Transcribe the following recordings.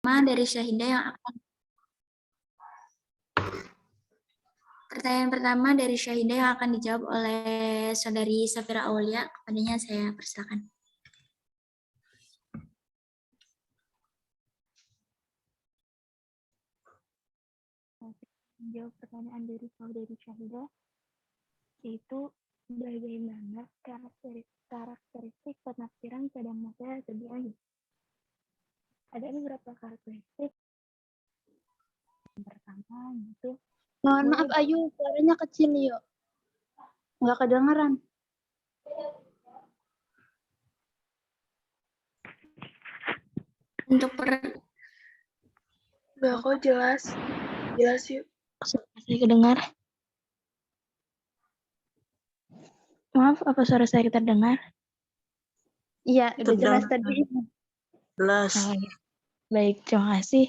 dari Syahidah yang akan Pertanyaan pertama dari Syahidah yang akan dijawab oleh Saudari Safira Aulia. Kepadanya saya persilakan. Menjawab pertanyaan dari Saudari Syahidah, yaitu bagaimana karakteristik penafsiran pada masa terjadi. Ada beberapa karakteristik. Yang pertama itu. Mohon maaf Ayu, suaranya kecil yuk. Nggak kedengeran. Untuk Nggak kok jelas. Jelas yuk. Saya kedengar. Maaf, apa suara saya terdengar? Iya, udah jelas tadi. Jelas. Oh, ya. Baik, terima kasih.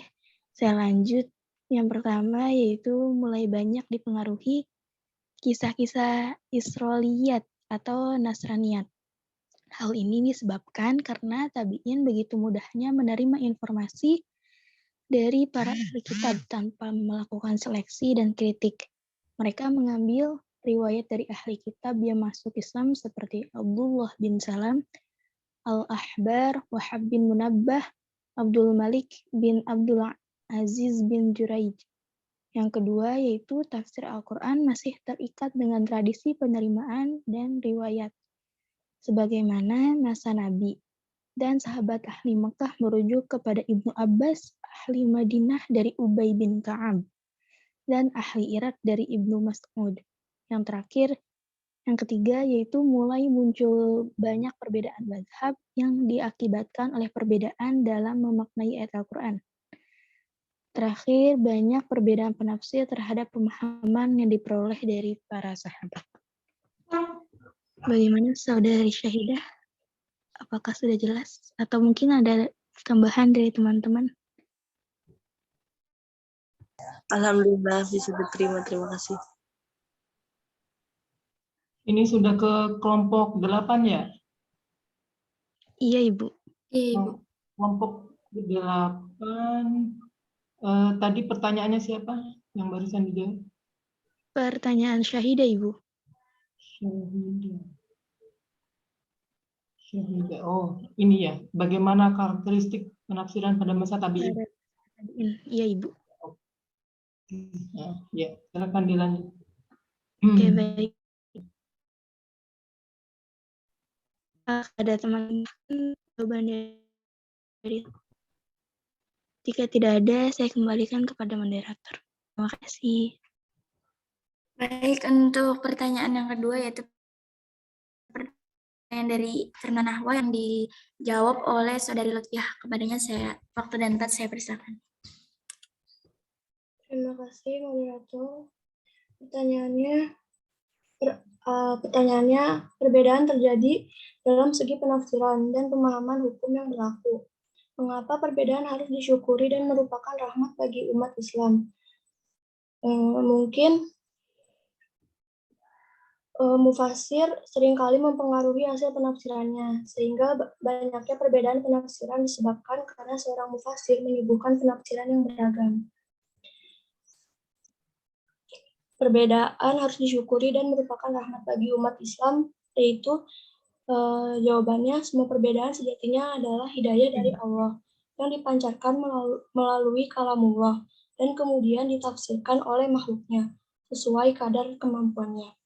Saya lanjut. Yang pertama yaitu mulai banyak dipengaruhi kisah-kisah Israiliyat atau Nasraniyat. Hal ini disebabkan karena tabi'in begitu mudahnya menerima informasi dari para ahli kitab tanpa melakukan seleksi dan kritik. Mereka mengambil riwayat dari ahli kitab yang masuk Islam seperti Abdullah bin Salam, Al-Ahbar, Wahab bin Munabbah, Abdul Malik bin Abdul Aziz bin Juraij. Yang kedua yaitu tafsir Al-Quran masih terikat dengan tradisi penerimaan dan riwayat. Sebagaimana masa Nabi dan sahabat ahli Mekah merujuk kepada Ibnu Abbas, ahli Madinah dari Ubay bin Ka'ab, dan ahli Irak dari Ibnu Mas'ud. Yang terakhir, yang ketiga yaitu mulai muncul banyak perbedaan mazhab yang diakibatkan oleh perbedaan dalam memaknai ayat Al-Quran. Terakhir, banyak perbedaan penafsir terhadap pemahaman yang diperoleh dari para sahabat. Bagaimana Saudari Syahidah? Apakah sudah jelas? Atau mungkin ada tambahan dari teman-teman? Alhamdulillah bisa diterima, terima kasih. Ini sudah ke kelompok 8 ya? Iya, Ibu. Iya, Ibu. Kelompok 8, tadi pertanyaannya siapa yang barusan dijawab? Pertanyaan Syahidah, Ibu. Syahidah. Oh, ini ya. Bagaimana karakteristik penafsiran pada masa tabi'in? Iya, Ibu. Ya, silakan dilanjut. Oke, baik. Ada teman-teman jawaban dari jika tidak ada, saya kembalikan kepada moderator. Terima kasih. Baik, untuk pertanyaan yang kedua yaitu pertanyaan dari Firman Nahwa yang dijawab oleh Saudari Lutfiah. Kepadanya saya waktu dan tempat saya persilakan. Terima kasih moderator. Pertanyaannya, perbedaan terjadi dalam segi penafsiran dan pemahaman hukum yang berlaku. Mengapa perbedaan harus disyukuri dan merupakan rahmat bagi umat Islam? Mungkin mufasir seringkali mempengaruhi hasil penafsirannya, sehingga banyaknya perbedaan penafsiran disebabkan karena seorang mufasir menyuguhkan penafsiran yang beragam. Perbedaan harus disyukuri dan merupakan rahmat bagi umat Islam, yaitu jawabannya semua perbedaan sejatinya adalah hidayah dari Allah yang dipancarkan melalui kalamullah dan kemudian ditafsirkan oleh makhluknya sesuai kadar kemampuannya.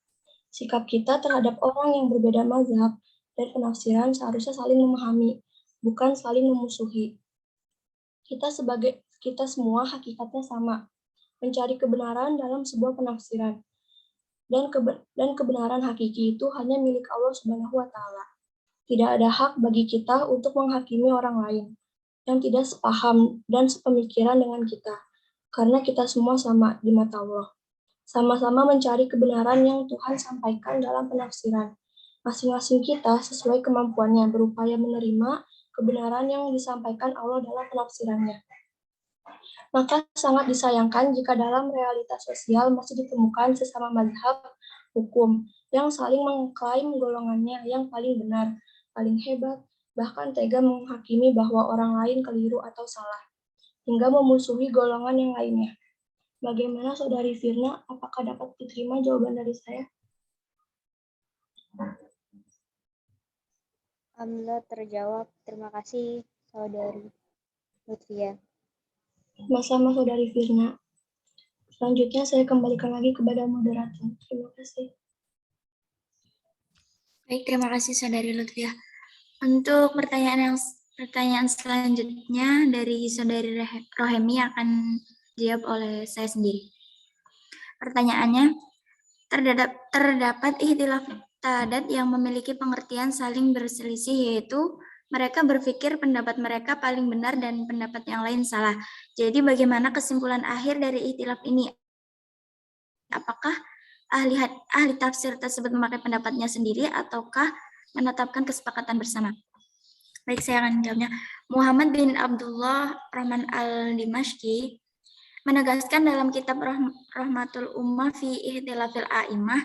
Sikap kita terhadap orang yang berbeda mazhab dan penafsiran seharusnya saling memahami, bukan saling memusuhi. Kita semua hakikatnya sama, mencari kebenaran dalam sebuah penafsiran. Dan kebenaran hakiki itu hanya milik Allah Subhanahu wa Ta'ala. Tidak ada hak bagi kita untuk menghakimi orang lain yang tidak sepaham dan sepemikiran dengan kita, karena kita semua sama di mata Allah. Sama-sama mencari kebenaran yang Tuhan sampaikan dalam penafsiran. Masing-masing kita sesuai kemampuannya berupaya menerima kebenaran yang disampaikan Allah dalam penafsirannya. Maka sangat disayangkan jika dalam realitas sosial masih ditemukan sesama mazhab hukum yang saling mengklaim golongannya yang paling benar, paling hebat, bahkan tega menghakimi bahwa orang lain keliru atau salah. hingga memusuhi golongan yang lainnya. Bagaimana Saudari Firna? Apakah dapat diterima jawaban dari saya? Alhamdulillah terjawab. Terima kasih, Saudari Lutfia. Sama-sama Saudari Firna. Selanjutnya saya kembalikan lagi kepada moderator. Terima kasih. Baik, terima kasih Saudari Lutfia. Untuk pertanyaan selanjutnya dari Saudari Rohemi akan dijawab oleh saya sendiri. Pertanyaannya, terdapat ikhtilaf tadat yang memiliki pengertian saling berselisih, yaitu mereka berpikir pendapat mereka paling benar dan pendapat yang lain salah. Jadi bagaimana kesimpulan akhir dari ikhtilaf ini? Apakah ahli tafsir tersebut memakai pendapatnya sendiri ataukah menetapkan kesepakatan bersama? Baik, saya akan jawabnya. Muhammad bin Abdullah Rahman al-Dimashqi menegaskan dalam kitab Rahmatul Ummah fi Ihtilafil A'imah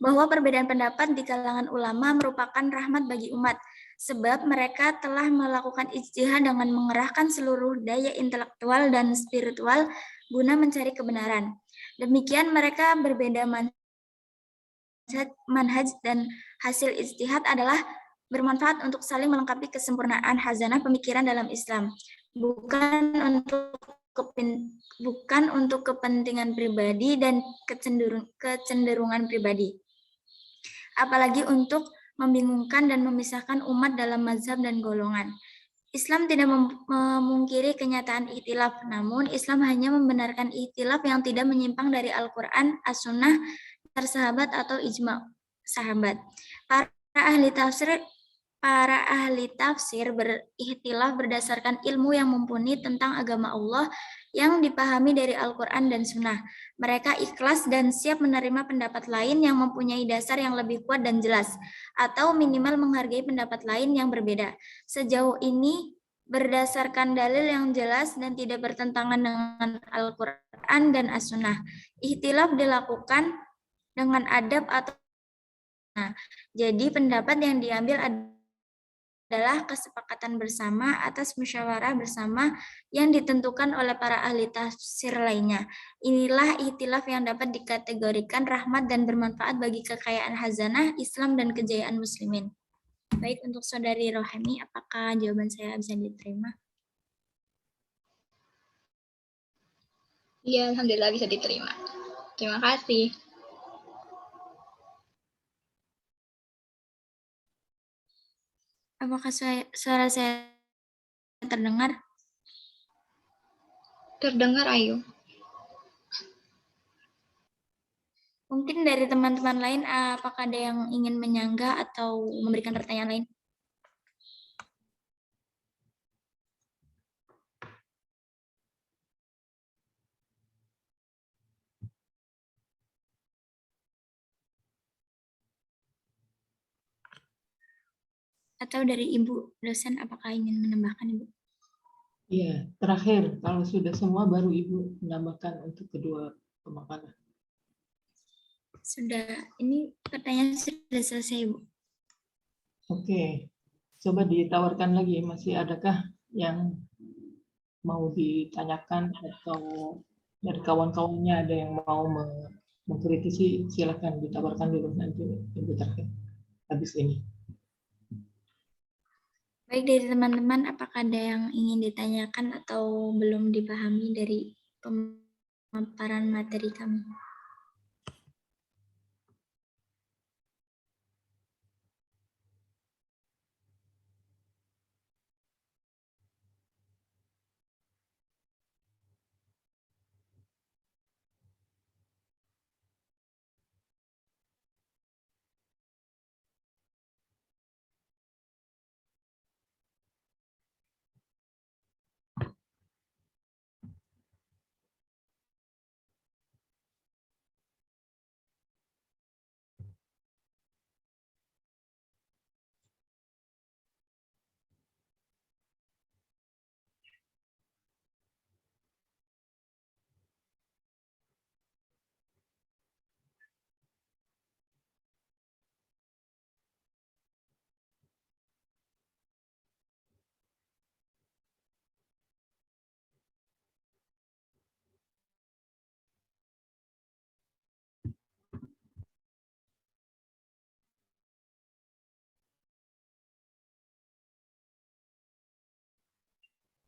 bahwa perbedaan pendapat di kalangan ulama merupakan rahmat bagi umat, sebab mereka telah melakukan ijtihad dengan mengerahkan seluruh daya intelektual dan spiritual guna mencari kebenaran. Demikian mereka berbeda manhaj dan hasil ijtihad adalah bermanfaat untuk saling melengkapi kesempurnaan hazanah pemikiran dalam Islam, bukan untuk kepentingan pribadi dan kecenderungan pribadi, apalagi untuk membingungkan dan memisahkan umat dalam mazhab dan golongan. Islam tidak memungkiri kenyataan ikhtilaf, namun Islam hanya membenarkan ikhtilaf yang tidak menyimpang dari Al-Quran, As-Sunnah, sahabat atau ijma' sahabat. Para ahli tafsir berikhtilaf berdasarkan ilmu yang mumpuni tentang agama Allah yang dipahami dari Al-Quran dan Sunnah. Mereka ikhlas dan siap menerima pendapat lain yang mempunyai dasar yang lebih kuat dan jelas, atau minimal menghargai pendapat lain yang berbeda. Sejauh ini, berdasarkan dalil yang jelas dan tidak bertentangan dengan Al-Quran dan As-Sunnah. Ikhtilaf dilakukan dengan adab atau jadi pendapat yang diambil adalah kesepakatan bersama atas musyawarah bersama yang ditentukan oleh para ahli tafsir lainnya. Inilah ikhtilaf yang dapat dikategorikan rahmat dan bermanfaat bagi kekayaan hazanah Islam dan kejayaan muslimin. Baik, untuk Saudari Rohemi, apakah jawaban saya bisa diterima? Iya, alhamdulillah bisa diterima. Terima kasih. Apakah suara saya terdengar? Terdengar, Ayu. Mungkin dari teman-teman lain, apakah ada yang ingin menyanggah atau memberikan pertanyaan lain? Atau dari Ibu dosen, apakah ingin menambahkan, Ibu? Iya, terakhir kalau sudah semua baru Ibu menambahkan untuk kedua pemaparan. Sudah, ini pertanyaan sudah selesai, Bu. Oke, coba ditawarkan lagi, masih adakah yang mau ditanyakan atau dari kawan-kawannya ada yang mau mengkritisi, silakan ditawarkan dulu nanti Ibu terakhir habis ini. Baik, dari teman-teman, apakah ada yang ingin ditanyakan atau belum dipahami dari pemaparan materi kami?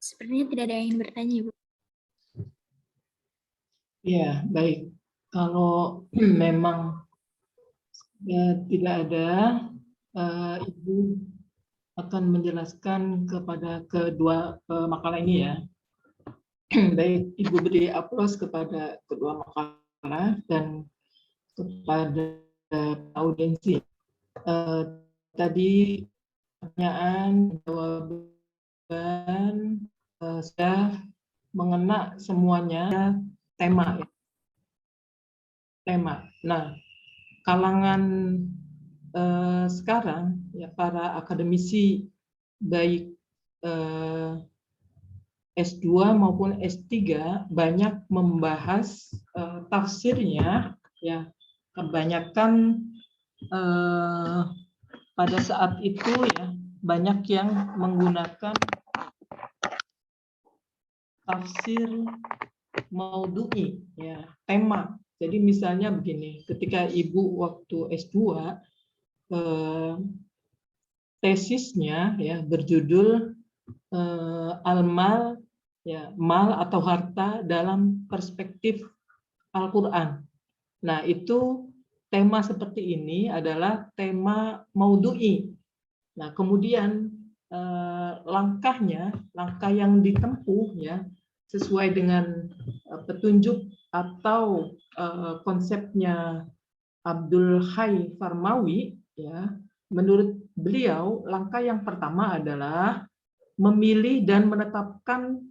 Sepertinya tidak ada yang ingin bertanya, Ibu. Ya, baik. Kalau memang tidak ada, Ibu akan menjelaskan kepada kedua makalah ini ya. Baik, Ibu beri aplaus kepada kedua makalah dan kepada audiensi. Tadi pertanyaan, jawaban sudah mengena semuanya tema. Tema. Nah, kalangan sekarang ya para akademisi baik S2 maupun S3 banyak membahas tafsirnya ya, kebanyakan pada saat itu ya banyak yang menggunakan tafsir maudhu'i ya, tema. Jadi misalnya begini, ketika Ibu waktu S2 tesisnya ya berjudul Al-Mal ya, mal atau harta dalam perspektif Al-Qur'an. Nah, itu tema seperti ini adalah tema maudhu'i. Nah, kemudian langkah yang ditempuh ya sesuai dengan petunjuk atau konsepnya Abdul Hayy Farmawi ya, menurut beliau langkah yang pertama adalah memilih dan menetapkan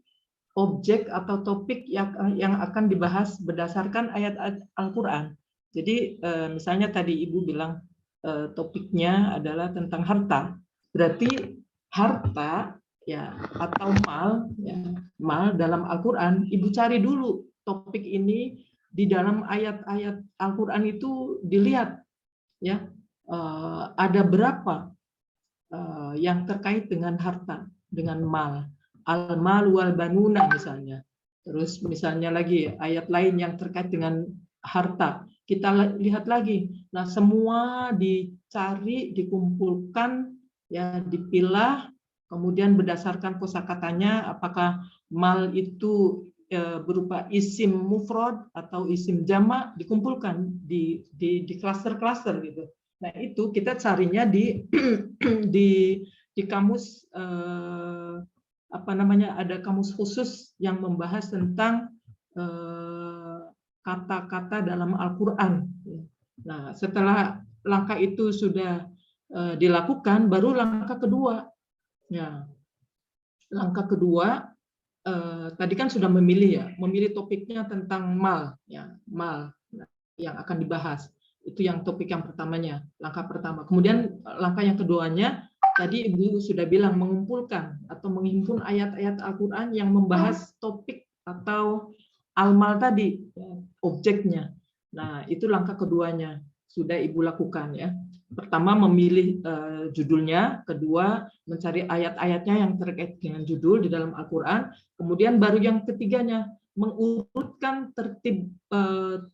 objek atau topik yang akan dibahas berdasarkan ayat Al-Qur'an. Jadi misalnya tadi Ibu bilang topiknya adalah tentang harta, berarti harta ya atau mal ya, mal dalam Al-Qur'an, Ibu cari dulu topik ini di dalam ayat-ayat Al-Qur'an itu, dilihat ya ada berapa yang terkait dengan harta, dengan mal. Al-mal wal banuna misalnya. Terus misalnya lagi ayat lain yang terkait dengan harta. Kita lihat lagi. Nah, semua dicari, dikumpulkan, ya dipilah, kemudian berdasarkan kosakatanya apakah mal itu berupa isim mufrad atau isim jamak, dikumpulkan di klaster-klaster gitu. Nah, itu kita carinya di kamus apa namanya, ada kamus khusus yang membahas tentang kata-kata dalam Al-Qur'an. Nah, setelah langkah itu sudah dilakukan, baru langkah kedua. Ya. Langkah kedua tadi kan sudah memilih topiknya tentang mal ya, mal yang akan dibahas. Itu yang topik yang pertamanya, langkah pertama. Kemudian langkah yang keduanya, tadi Ibu sudah bilang mengumpulkan atau menghimpun ayat-ayat Al-Qur'an yang membahas topik atau al-mal tadi, objeknya. Nah, itu langkah keduanya sudah Ibu lakukan ya. Pertama memilih judulnya, kedua mencari ayat-ayatnya yang terkait dengan judul di dalam Al-Qur'an, kemudian baru yang ketiganya mengurutkan tertib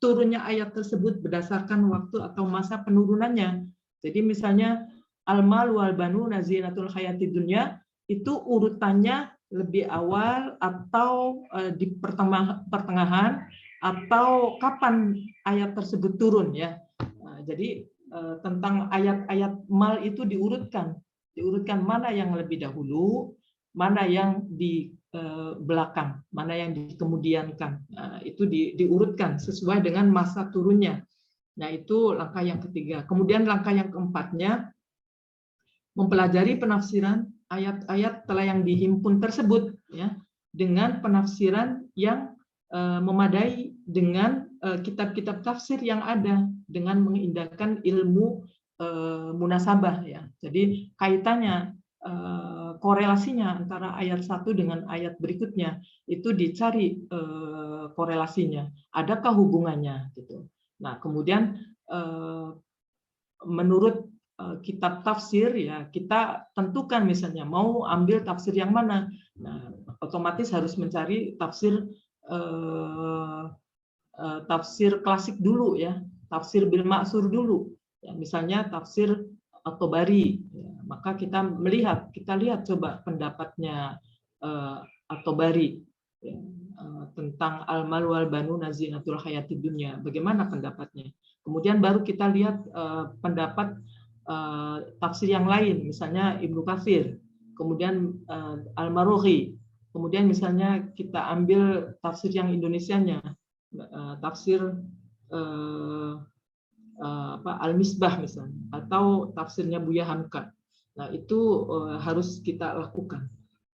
turunnya ayat tersebut berdasarkan waktu atau masa penurunannya. Jadi misalnya al-mal wal banuna zinatul hayatid dunya, itu urutannya lebih awal atau di pertengahan atau kapan ayat tersebut turun ya. Nah, jadi tentang ayat-ayat mal itu diurutkan mana yang lebih dahulu, mana yang di belakang, mana yang dikemudiankan. Nah, itu diurutkan sesuai dengan masa turunnya. Nah, itu langkah yang ketiga. Kemudian langkah yang keempatnya, mempelajari penafsiran ayat-ayat telah yang dihimpun tersebut ya, dengan penafsiran yang memadai dengan kitab-kitab tafsir yang ada, dengan mengindahkan ilmu munasabah ya. Jadi kaitannya, korelasinya antara ayat satu dengan ayat berikutnya itu dicari korelasinya, adakah hubungannya gitu. Nah, kemudian menurut kitab tafsir ya, kita tentukan misalnya mau ambil tafsir yang mana. Nah, otomatis harus mencari tafsir tafsir klasik dulu ya, tafsir bil ma'sur dulu ya, misalnya tafsir At-Tabari ya, maka kita lihat coba pendapatnya At-Tabari ya, tentang al-mal wal banuna zinatul hayatid dunya. Bagaimana pendapatnya? Kemudian baru kita lihat pendapat tafsir yang lain, misalnya Ibnu Katsir, kemudian Al-Marughi, kemudian misalnya kita ambil tafsir yang Indonesianya, tafsir Al-Misbah misalnya, atau tafsirnya Buya Hamka. Nah, itu harus kita lakukan.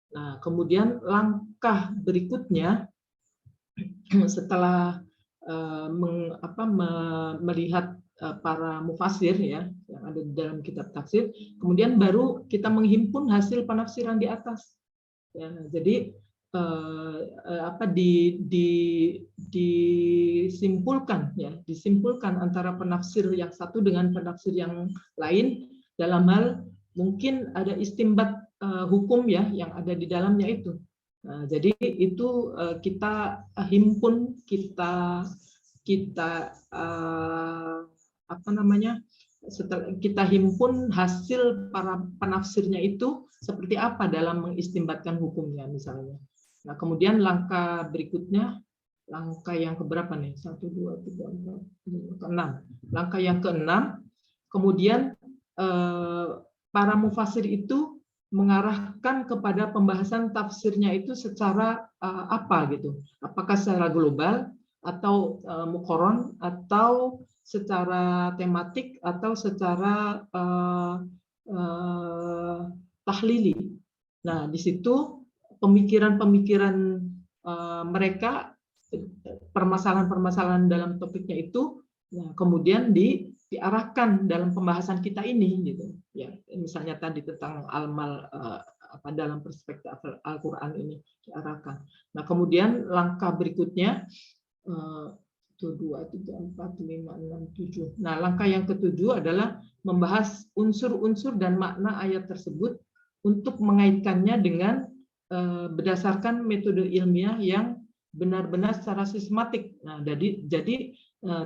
Nah, kemudian langkah berikutnya setelah melihat para mufasir ya yang ada di dalam kitab tafsir, kemudian baru kita menghimpun hasil penafsiran di atas. Ya, jadi disimpulkan antara penafsir yang satu dengan penafsir yang lain dalam hal mungkin ada istimbat hukum ya yang ada di dalamnya itu. Nah, jadi itu kita himpun, kita kita himpun hasil para penafsirnya itu seperti apa dalam mengistimbatkan hukumnya misalnya. Nah, kemudian langkah berikutnya, langkah yang keberapa nih? 1, 2, 3, 4, 5, 6. Langkah yang keenam, kemudian para mufasir itu mengarahkan kepada pembahasan tafsirnya itu secara apa gitu? Apakah secara global atau muqarron atau secara tematik atau secara tahlili. Nah, di situ pemikiran-pemikiran mereka, permasalahan-permasalahan dalam topiknya itu, nah, kemudian diarahkan dalam pembahasan kita ini, gitu. Ya, misalnya tadi tentang al-mal dalam perspektif Al-Quran ini diarahkan. Nah, kemudian langkah berikutnya 1, 2, 3, 4, 5, 6, 7. Nah, langkah yang ketujuh adalah membahas unsur-unsur dan makna ayat tersebut untuk mengaitkannya dengan berdasarkan metode ilmiah yang benar-benar secara sistematik. Nah, jadi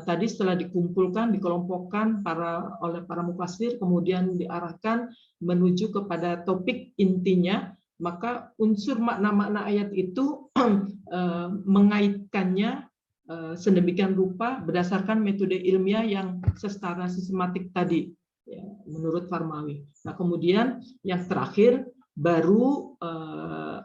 tadi setelah dikumpulkan, dikelompokkan oleh para mufasir, kemudian diarahkan menuju kepada topik intinya, maka unsur makna-makna ayat itu mengaitkannya sedemikian rupa berdasarkan metode ilmiah yang secara sistematik tadi, ya, menurut Farmawi. Nah, kemudian yang terakhir baru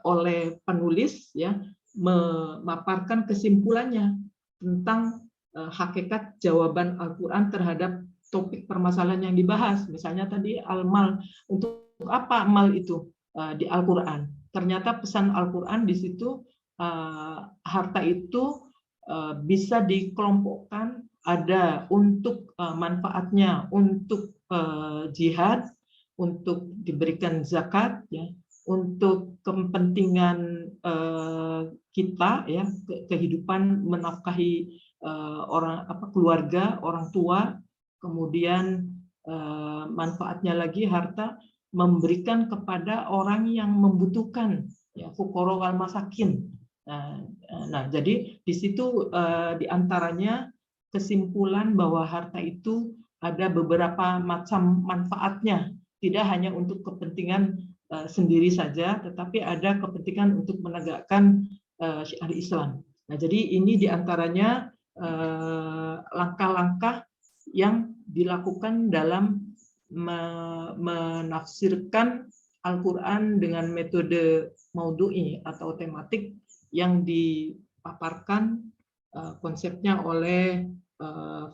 oleh penulis ya memaparkan kesimpulannya tentang hakikat jawaban Al-Quran terhadap topik permasalahan yang dibahas. Misalnya tadi al-mal, untuk apa mal itu di Al-Quran? Ternyata pesan Al-Quran di situ harta itu bisa dikelompokkan, ada untuk manfaatnya untuk jihad, untuk diberikan zakat, ya, untuk kepentingan kita, ya, kehidupan menafkahi keluarga, orang tua, kemudian manfaatnya lagi harta memberikan kepada orang yang membutuhkan, ya, fuqara wal masakin. Nah, jadi di situ diantaranya kesimpulan bahwa harta itu ada beberapa macam manfaatnya, tidak hanya untuk kepentingan sendiri saja, tetapi ada kepentingan untuk menegakkan syiar Islam. Nah, jadi ini diantaranya langkah-langkah yang dilakukan dalam menafsirkan Al-Quran dengan metode maudhu'i atau tematik yang dipaparkan konsepnya oleh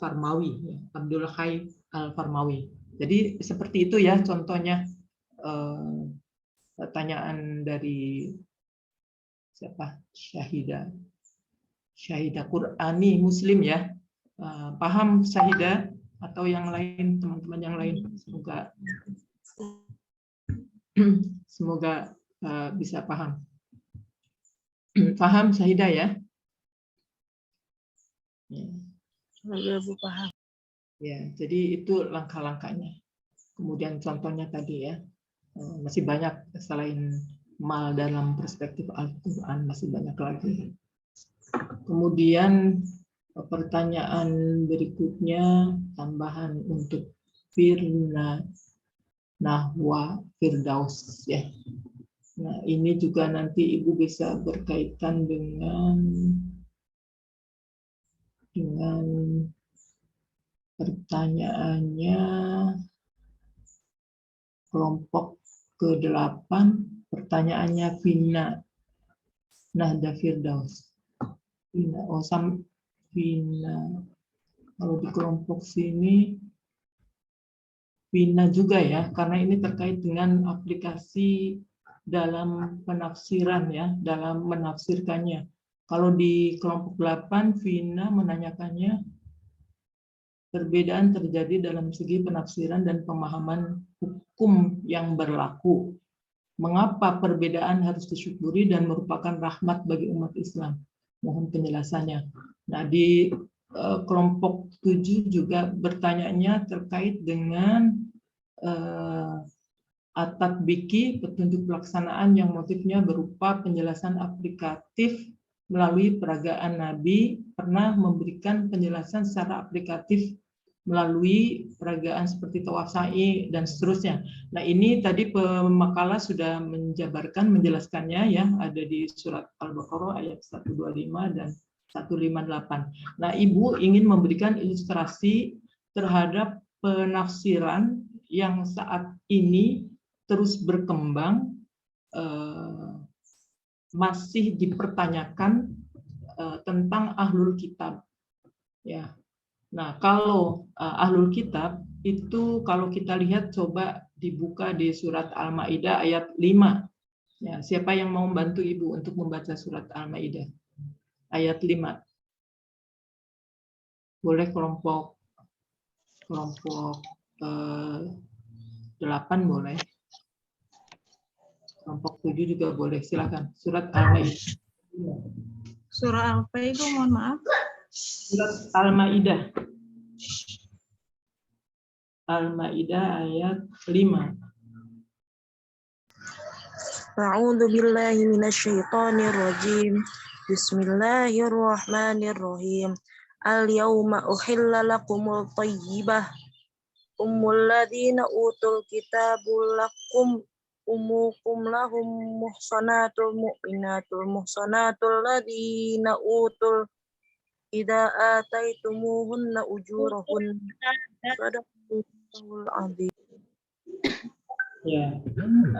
Farmawi, ya, Abdul Hayy Al-Farmawi. Jadi seperti itu ya contohnya. Pertanyaan dari siapa? Syahidah Qur'ani Muslim ya. Paham Syahidah atau yang lain, teman-teman yang lain? Semoga bisa paham. Paham Syahidah ya? Semoga Bu paham. Ya, jadi itu langkah-langkahnya. Kemudian contohnya tadi ya, masih banyak selain mal dalam perspektif Al-Quran, masih banyak lagi. Kemudian pertanyaan berikutnya, tambahan untuk Firna Nahwa Firdaus ya. Nah, ini juga nanti Ibu bisa berkaitan dengan pertanyaannya kelompok ke-8, pertanyaannya Vina Nahda Firdaus. Vina, Vina. Kalau di kelompok sini Vina juga ya, karena ini terkait dengan aplikasi dalam penafsiran ya, dalam menafsirkannya. Kalau di kelompok 8, Vina menanyakannya perbedaan terjadi dalam segi penafsiran dan pemahaman hukum yang berlaku. Mengapa perbedaan harus disyukuri dan merupakan rahmat bagi umat Islam? Mohon penjelasannya. Nah, di kelompok 7 juga bertanyanya terkait dengan at-tatbiki, petunjuk pelaksanaan yang motifnya berupa penjelasan aplikatif melalui peragaan Nabi, pernah memberikan penjelasan secara aplikatif melalui peragaan seperti tawaf sa'i dan seterusnya. Nah, ini tadi pemakalah sudah menjabarkan, menjelaskannya ya, ada di surat Al-Baqarah ayat 125 dan 158. Nah, Ibu ingin memberikan ilustrasi terhadap penafsiran yang saat ini terus berkembang, masih dipertanyakan tentang ahlul kitab. Ya. Nah, kalau ahlul kitab itu kalau kita lihat coba dibuka di surat Al-Maidah ayat 5. Ya, siapa yang mau membantu Ibu untuk membaca surat Al-Maidah ayat 5? Boleh kelompok 8 boleh. Kelompok 7 juga boleh, silakan. Surat Al-Maidah. Surah apa itu, mohon maaf? Surat Al-Maidah. Al-Maidah ayat 5. A'udzu billahi minasyaitonir rajim. Bismillahirrahmanirrahim. Al-yauma uhilla lakumul thayyibah. Ummul ladzina utul kitabul lakum umukum lahum muhsanatul muhsanatul ladzina utul idza ataitumuhunna ujurahun sadaqallahul azim. Ya,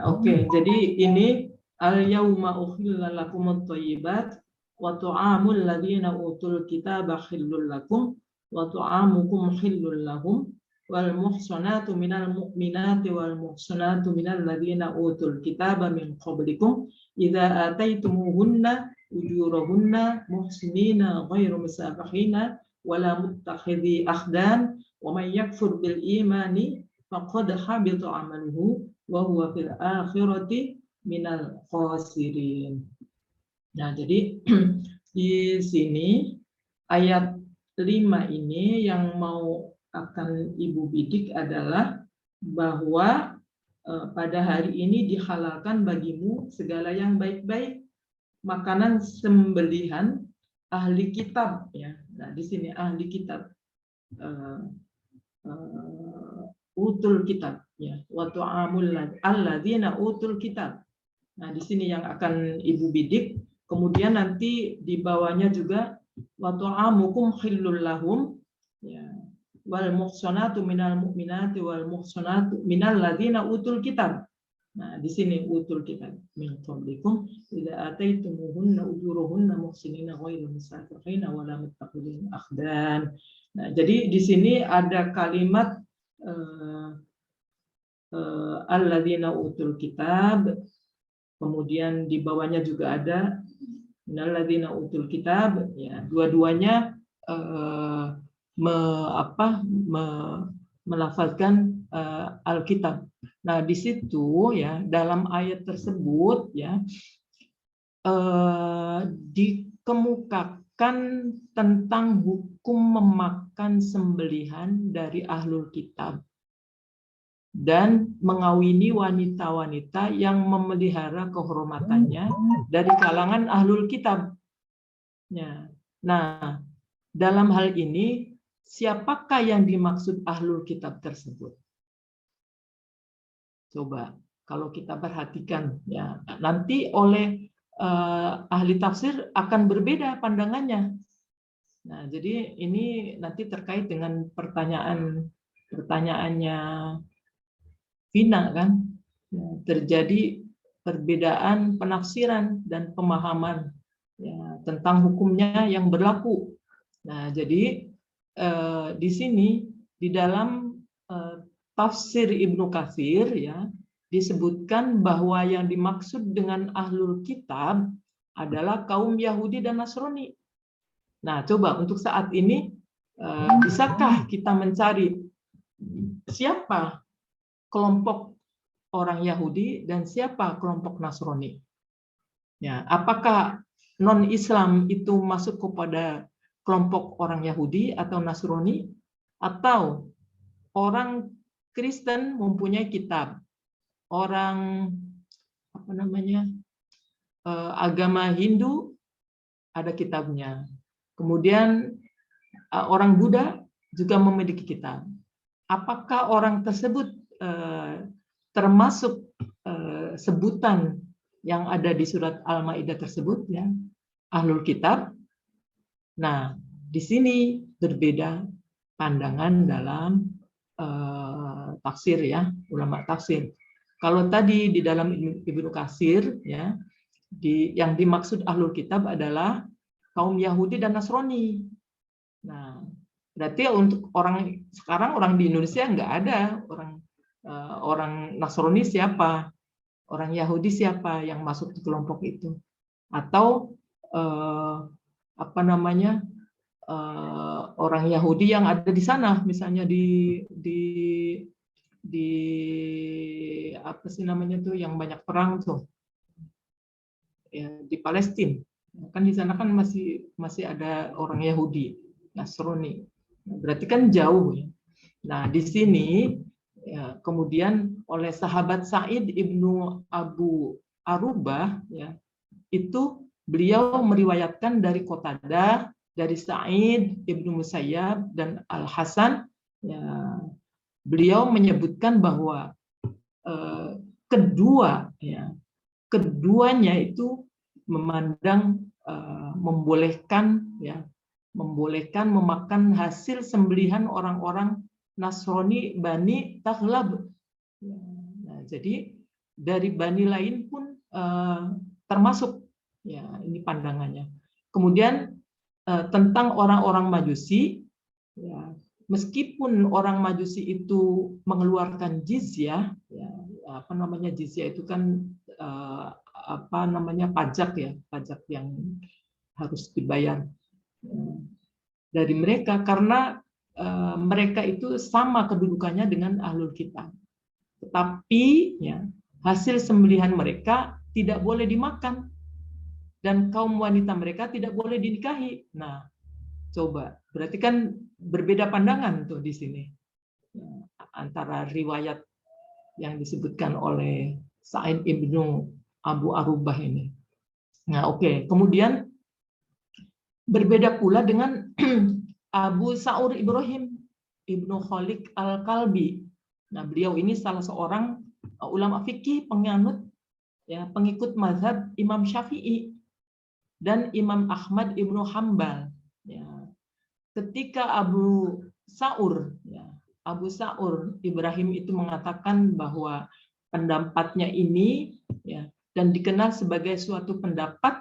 oke. Jadi ini al-yauma uhilla lakumut thayyibat wa tu'amul ladzina utul kitaba hillul lakum wa tu'amukum hillul lahum wal muhsanatu minal mu'minati wal muhsanatu minal ladzina utul kitaba min qablikum idza ataitumuhunna ujurahunna muhsinina ghairu musafihina wala muttakhidhi akhdan wa man yakfur bil imani faqad habita amaluhu wa huwa fil akhirati minal khasirin. Nah, jadi di sini ayat 5 ini yang mau akan Ibu bidik adalah bahwa pada hari ini dihalalkan bagimu segala yang baik-baik, makanan sembelihan ahli kitab ya. Nah, di sini ahli kitab utul kitab ya, wa tu'amul alladzina utul kitab. Nah, di sini yang akan Ibu bidik. Kemudian nanti di bawahnya juga wa tu'amukum khillul lahum ya, wal muhsanatu minal mu'minati wal muhsanatu minal ladzina utul kitab. Nah, di sini utul kitab min qablikum idza ataitumuhunna ujuruhunna muhsinina ghairu musafihin wa la muttaqidin akhdan. Nah, jadi di sini ada kalimat alladzina utul kitab, kemudian di bawahnya juga ada minalladzina utul kitab ya, dua-duanya melafazkan Alkitab. Nah, di situ ya dalam ayat tersebut ya dikemukakan tentang hukum memakan sembelihan dari ahlul kitab dan mengawini wanita-wanita yang memelihara kehormatannya dari kalangan ahlul kitab. Ya. Nah, dalam hal ini siapakah yang dimaksud ahlul kitab tersebut? Coba Kalau kita perhatikan, ya nanti oleh ahli tafsir akan berbeda pandangannya. Nah, jadi ini nanti terkait dengan pertanyaannya Vina kan, ya, terjadi perbedaan penafsiran dan pemahaman ya, tentang hukumnya yang berlaku. Nah, jadi di sini di dalam tafsir Ibnu Katsir ya disebutkan bahwa yang dimaksud dengan ahlul kitab adalah kaum Yahudi dan Nasrani. Nah, coba untuk saat ini bisakah kita mencari siapa kelompok orang Yahudi dan siapa kelompok Nasrani? Ya, apakah non-Islam itu masuk kepada kelompok orang Yahudi atau Nasrani, atau orang Kristen mempunyai kitab, orang agama Hindu ada kitabnya, kemudian orang Buddha juga memiliki kitab. Apakah orang tersebut termasuk sebutan yang ada di surat Al-Maidah tersebut, ya, ahlul kitab? Nah, di sini berbeda pandangan dalam tafsir ya, ulama tafsir. Kalau tadi di dalam Ibnu Katsir ya, yang dimaksud ahlul kitab adalah kaum Yahudi dan Nasrani. Nah, berarti untuk sekarang orang di Indonesia nggak ada orang Nasrani siapa, orang Yahudi siapa yang masuk di kelompok itu, atau orang Yahudi yang ada di sana, misalnya di apa sih namanya tuh yang banyak perang tuh, ya, di Palestina kan, di sana kan masih ada orang Yahudi Nasrani, berarti kan jauh ya. Nah, di sini ya, kemudian oleh sahabat Sa'id ibnu Abu Arubah ya, itu beliau meriwayatkan dari Qatadah, dari Sa'id ibnu Musayyab dan Al Hasan ya, beliau menyebutkan bahwa keduanya itu memandang membolehkan memakan hasil sembelihan orang-orang Nasrani Bani Taghlab. Nah, jadi dari Bani lain pun termasuk ya, ini pandangannya. Kemudian tentang orang-orang Majusi ya, meskipun orang Majusi itu mengeluarkan jizyah ya, jizyah itu kan pajak ya, pajak yang harus dibayar dari mereka, karena mereka itu sama kedudukannya dengan ahlul kitab. Tetapi ya, hasil sembelihan mereka tidak boleh dimakan dan kaum wanita mereka tidak boleh dinikahi. Nah, coba, berarti kan berbeda pandangan tuh di sini antara riwayat yang disebutkan oleh Sa'id ibnu Abu Arubah ini. Nah, oke. Kemudian berbeda pula dengan Abu Sa'ur Ibrahim ibnu Khalik Al-Kalbi. Nah, beliau ini salah seorang ulama fikih penganut ya, pengikut mazhab Imam Syafi'i dan Imam Ahmad ibnu Hambal. Ya. Ketika Abu Sa'ur Ibrahim itu mengatakan bahwa pendapatnya ini ya, dan dikenal sebagai suatu pendapat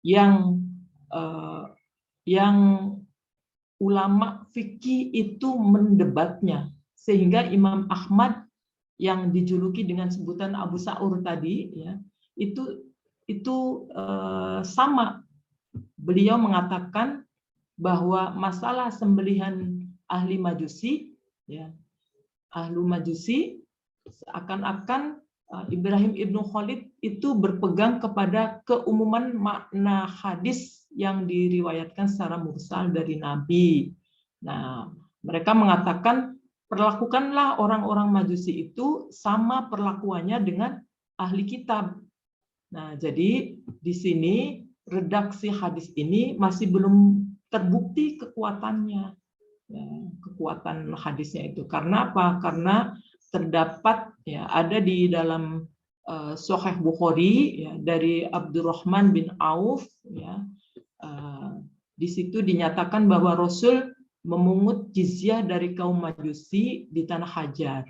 yang ulama fikih itu mendebatnya, sehingga Imam Ahmad yang dijuluki dengan sebutan Abu Sa'ur tadi ya, itu sama. Beliau mengatakan bahwa masalah sembelihan ahli Majusi ya, ahlu Majusi seakan-akan Ibrahim ibnu Khalid itu berpegang kepada keumuman makna hadis yang diriwayatkan secara mursal dari Nabi. Nah, mereka mengatakan perlakukanlah orang-orang Majusi itu sama perlakuannya dengan ahli kitab. Nah, jadi di sini redaksi hadis ini masih belum terbukti kekuatannya, ya, kekuatan hadisnya itu. Karena apa? Karena terdapat ya ada di dalam Sahih Bukhari ya, dari Abdurrahman bin Auf ya, di situ dinyatakan bahwa Rasul memungut jizyah dari kaum Majusi di tanah Hajar.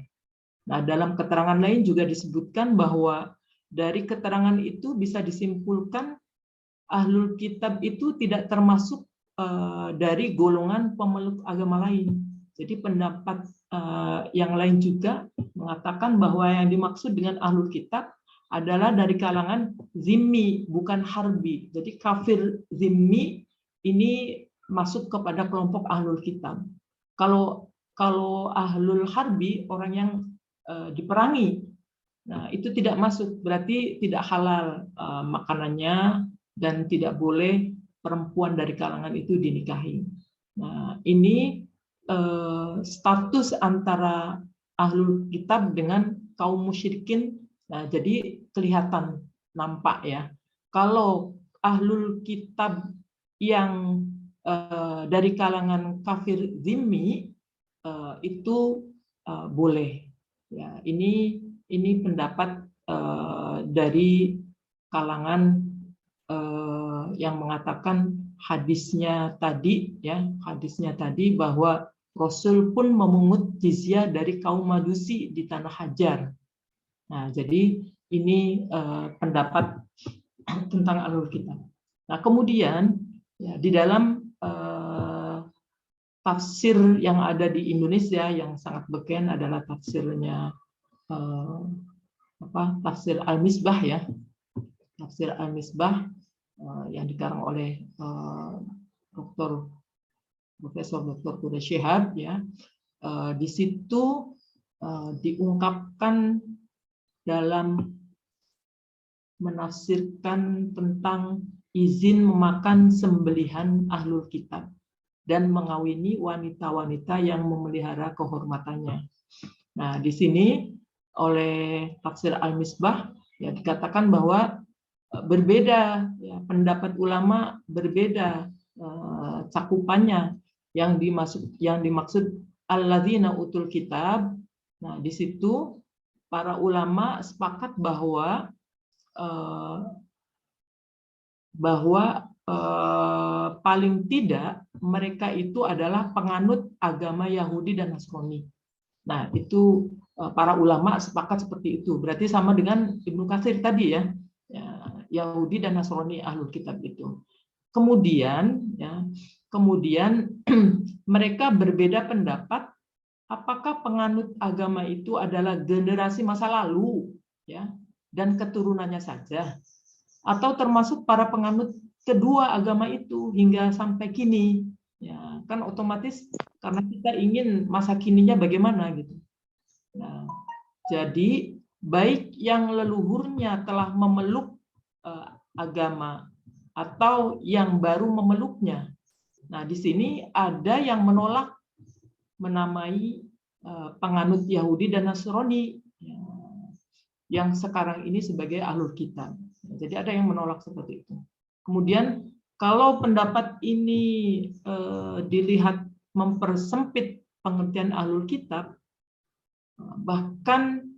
Nah, dalam keterangan lain juga disebutkan bahwa dari keterangan itu bisa disimpulkan Ahlul Kitab itu tidak termasuk dari golongan pemeluk agama lain. Jadi pendapat yang lain juga mengatakan bahwa yang dimaksud dengan Ahlul Kitab adalah dari kalangan zimmi, bukan harbi. Jadi kafir zimmi ini masuk kepada kelompok Ahlul Kitab. Kalau Ahlul Harbi, orang yang diperangi, nah itu tidak masuk, berarti tidak halal makanannya dan tidak boleh perempuan dari kalangan itu dinikahi. Nah ini status antara Ahlul Kitab dengan kaum musyrikin. Nah jadi kelihatan, nampak ya, kalau Ahlul Kitab yang dari kalangan kafir zimmi itu boleh. Ya, ini pendapat dari kalangan yang mengatakan hadisnya tadi ya, hadisnya tadi bahwa Rasul pun memungut jizyah dari kaum Majusi di tanah Hajar. Nah, jadi ini pendapat tentang Ahlul Kitab. Nah, kemudian ya, di dalam tafsir yang ada di Indonesia yang sangat beken adalah tafsirnya tafsir Al-Misbah ya, tafsir Al-Misbah yang dikarang oleh Profesor Dr. Quraish Shihab ya. Di situ diungkapkan dalam menafsirkan tentang izin memakan sembelihan Ahlul Kitab dan mengawini wanita-wanita yang memelihara kehormatannya. Nah, di sini oleh tafsir Al-Misbah ya dikatakan bahwa berbeda ya, pendapat ulama berbeda cakupannya. Yang dimaksud alladzina utul kitab. Nah, di situ para ulama sepakat bahwa paling tidak mereka itu adalah penganut agama Yahudi dan Nasrani. Nah, itu para ulama sepakat seperti itu. Berarti sama dengan Ibnu Katsir tadi ya, Yahudi dan Nasrani Ahlul Kitab itu. Kemudian mereka berbeda pendapat apakah penganut agama itu adalah generasi masa lalu ya dan keturunannya saja, atau termasuk para penganut kedua agama itu hingga sampai kini. Ya, kan otomatis karena kita ingin masa kininya bagaimana gitu. Nah, jadi baik yang leluhurnya telah memeluk agama atau yang baru memeluknya. Nah, di sini ada yang menolak menamai penganut Yahudi dan Nasrani yang sekarang ini sebagai Ahlul Kitab. Jadi ada yang menolak seperti itu. Kemudian kalau pendapat ini dilihat mempersempit pengertian Ahlul Kitab, bahkan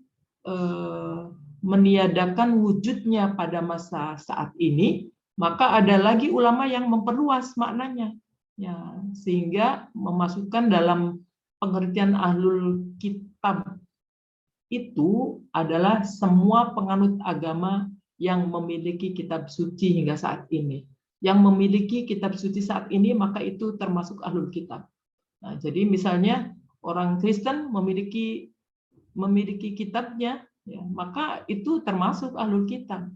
meniadakan wujudnya pada masa saat ini, maka ada lagi ulama yang memperluas maknanya, ya, sehingga memasukkan dalam pengertian Ahlul Kitab itu adalah semua penganut agama yang memiliki kitab suci hingga saat ini. Yang memiliki kitab suci saat ini, maka itu termasuk Ahlul Kitab. Nah, jadi misalnya orang Kristen memiliki kitabnya, ya, maka itu termasuk Ahlul Kitab.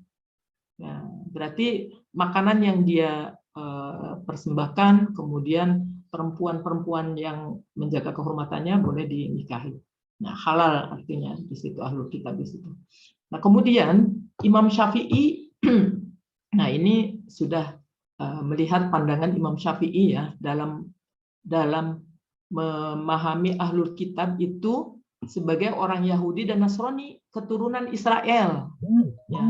Ya, berarti makanan yang dia persembahkan, kemudian perempuan-perempuan yang menjaga kehormatannya boleh dinikahi. Nah, halal artinya di situ Ahlul Kitab di situ. Nah, kemudian Imam Syafi'i, nah ini sudah melihat pandangan Imam Syafi'i ya dalam memahami Ahlul Kitab itu sebagai orang Yahudi dan Nasrani keturunan Israel, ya,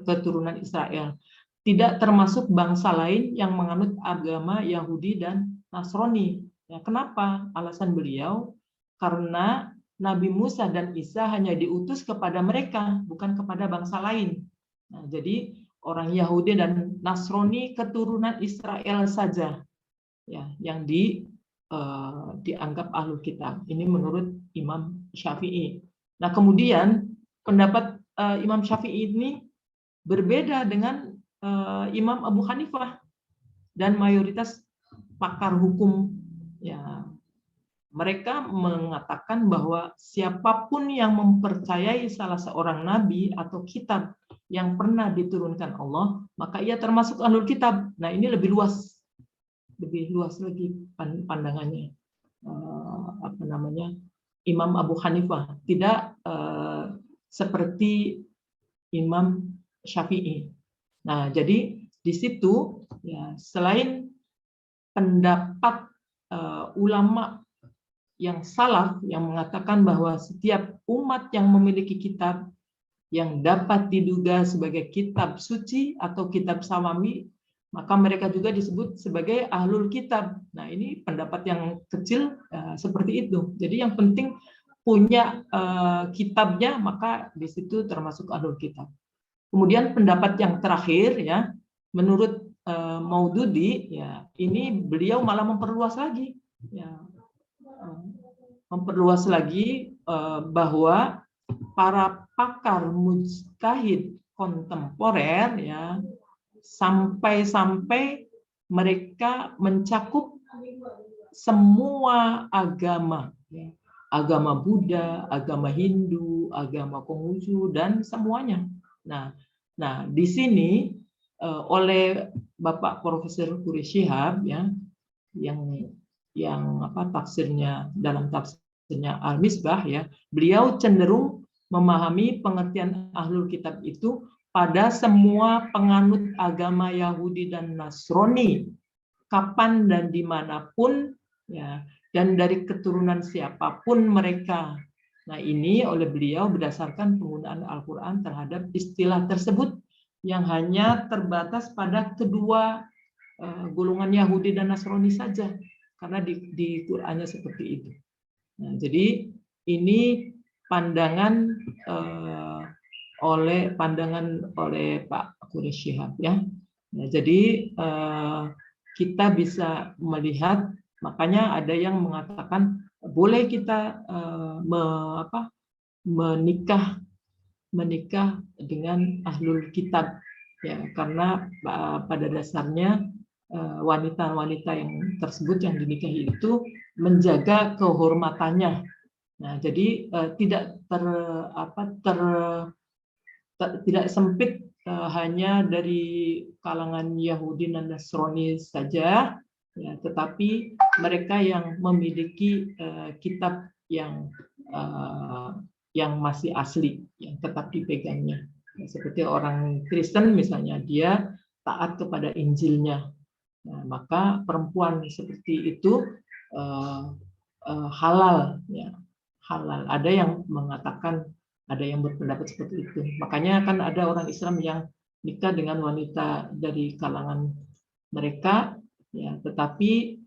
keturunan Israel, tidak termasuk bangsa lain yang menganut agama Yahudi dan Nasrani. Ya, kenapa? Alasan beliau karena Nabi Musa dan Isa hanya diutus kepada mereka, bukan kepada bangsa lain. Nah, jadi orang Yahudi dan Nasrani keturunan Israel saja ya yang dianggap ahlul kitab. Ini menurut Imam Syafi'i. Nah, kemudian pendapat Imam Syafi'i ini berbeda dengan Imam Abu Hanifah dan mayoritas pakar hukum. Ya, mereka mengatakan bahwa siapapun yang mempercayai salah seorang nabi atau kitab yang pernah diturunkan Allah, maka ia termasuk ahlul kitab. Nah, ini lebih luas lagi pandangannya. Imam Abu Hanifah tidak seperti Imam Syafi'i. Nah, jadi di situ ya selain pendapat ulama yang salaf yang mengatakan bahwa setiap umat yang memiliki kitab yang dapat diduga sebagai kitab suci atau kitab samawi, maka mereka juga disebut sebagai ahlul kitab. Nah, ini pendapat yang kecil seperti itu. Jadi yang penting punya kitabnya, maka di situ termasuk ahlul kitab. Kemudian pendapat yang terakhir ya, menurut Maududi ya, ini beliau malah memperluas lagi ya. Memperluas lagi bahwa para pakar mujtahid kontemporer ya sampai mereka mencakup semua agama, agama Buddha, agama Hindu, agama Konghucu dan semuanya. Nah, di sini oleh Bapak Profesor Quraish Shihab ya yang tafsirnya dalam tafsirnya Al-Misbah ya, beliau cenderung memahami pengertian ahlul kitab itu pada semua penganut agama Yahudi dan Nasrani, kapan dan dimanapun, ya, dan dari keturunan siapapun mereka. Nah, ini oleh beliau berdasarkan penggunaan Al-Quran terhadap istilah tersebut yang hanya terbatas pada kedua golongan Yahudi dan Nasrani saja, karena di Qurannya seperti itu. Nah, jadi ini pandangan oleh Pak Quraish Shihab ya. Nah, jadi kita bisa melihat, makanya ada yang mengatakan boleh kita menikah dengan ahlul kitab ya, karena pada dasarnya wanita-wanita yang tersebut yang dinikahi itu menjaga kehormatannya. Nah, jadi tidak sempit hanya dari kalangan Yahudi dan Nasrani saja, ya, tetapi mereka yang memiliki kitab yang masih asli, yang tetap dipegangnya. Ya, seperti orang Kristen misalnya, dia taat kepada Injilnya. Nah, maka perempuan seperti itu halal, ya, halal. Ada yang mengatakan, ada yang berpendapat seperti itu. Makanya kan ada orang Islam yang nikah dengan wanita dari kalangan mereka, ya, tetapi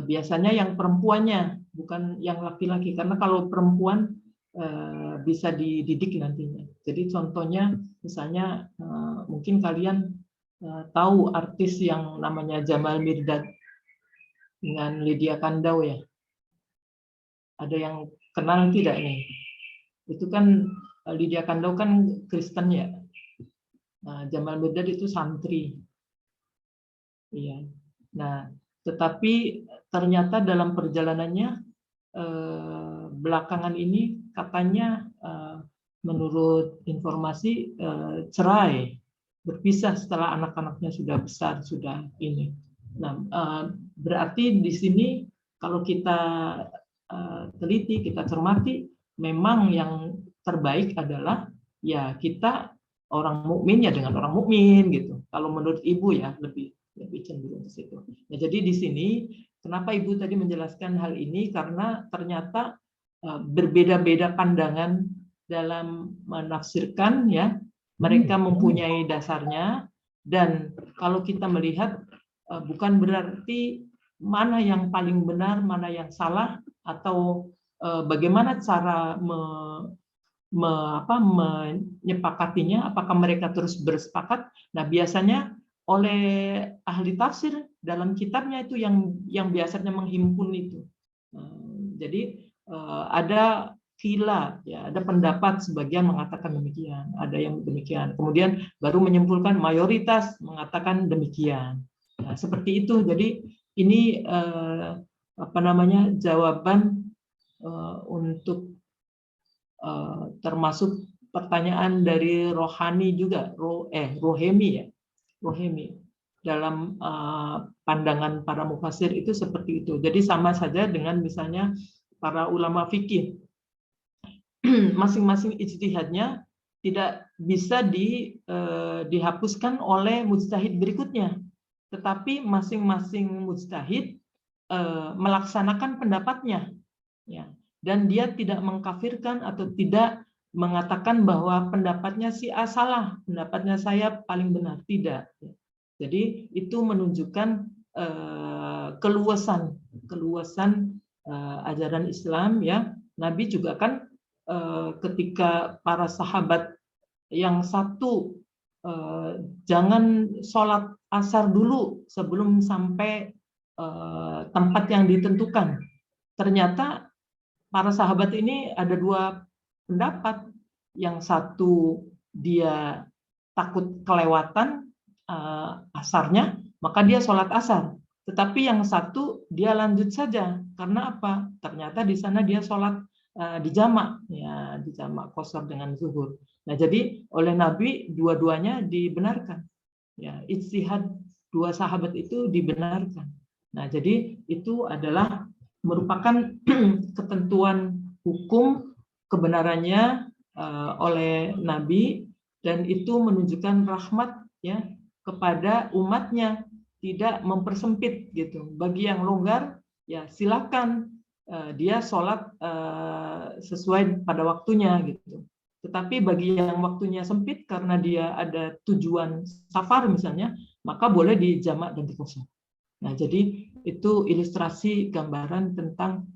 biasanya yang perempuannya, bukan yang laki-laki, karena kalau perempuan bisa dididik nantinya. Jadi contohnya, misalnya mungkin kalian tahu artis yang namanya Jamal Mirdad dengan Lydia Kandau ya. Ada yang kenal tidak nih? Itu kan Lydia Kandau kan Kristen ya. Nah, Jamal Mirdad itu santri. Iya. Nah, tetapi ternyata dalam perjalanannya belakangan ini katanya menurut informasi cerai, berpisah setelah anak-anaknya sudah besar, sudah ini. Nah, berarti di sini kalau kita teliti, kita cermati, memang yang terbaik adalah ya kita orang mukmin ya dengan orang mukmin gitu. Kalau menurut ibu ya lebih cenderung ke situ. Nah, jadi di sini kenapa ibu tadi menjelaskan hal ini, karena ternyata berbeda-beda pandangan dalam menafsirkan ya. Mereka mempunyai dasarnya, dan kalau kita melihat bukan berarti mana yang paling benar, mana yang salah, atau bagaimana cara menyepakatinya, apakah mereka terus bersepakat? Nah, biasanya oleh ahli tafsir dalam kitabnya itu yang biasanya menghimpun itu. Jadi ada khilaf, ya, ada pendapat sebagian mengatakan demikian, ada yang demikian. Kemudian baru menyimpulkan mayoritas mengatakan demikian. Nah, seperti itu. Jadi ini jawaban untuk termasuk pertanyaan dari Rohani juga, Rohemi ya, Rohemi. Dalam pandangan para mufasir itu seperti itu. Jadi sama saja dengan misalnya para ulama fikih. Masing-masing ijtihadnya tidak bisa dihapuskan oleh mujtahid berikutnya. Tetapi masing-masing mujtahid melaksanakan pendapatnya. Ya. Dan dia tidak mengkafirkan atau tidak mengatakan bahwa pendapatnya si A salah, pendapatnya saya paling benar. Tidak. Jadi itu menunjukkan keluasan ajaran Islam, ya. Nabi juga kan ketika para sahabat yang satu jangan sholat asar dulu sebelum sampai tempat yang ditentukan. Ternyata para sahabat ini ada dua pendapat. Yang satu dia takut kelewatan asarnya, maka dia sholat asar. Tetapi yang satu dia lanjut saja. Karena apa? Ternyata di sana dia sholat dijamak, ya, dijamak qashar dengan zuhur. Nah, jadi oleh Nabi dua-duanya dibenarkan. Ya, ijtihad dua sahabat itu dibenarkan. Nah, jadi itu adalah merupakan ketentuan hukum kebenarannya oleh Nabi, dan itu menunjukkan rahmat, ya, kepada umatnya, tidak mempersempit gitu. Bagi yang longgar, ya silakan dia sholat sesuai pada waktunya gitu. Tetapi bagi yang waktunya sempit karena dia ada tujuan safar misalnya, maka boleh dijamak dan diqashar. Nah, jadi itu ilustrasi gambaran tentang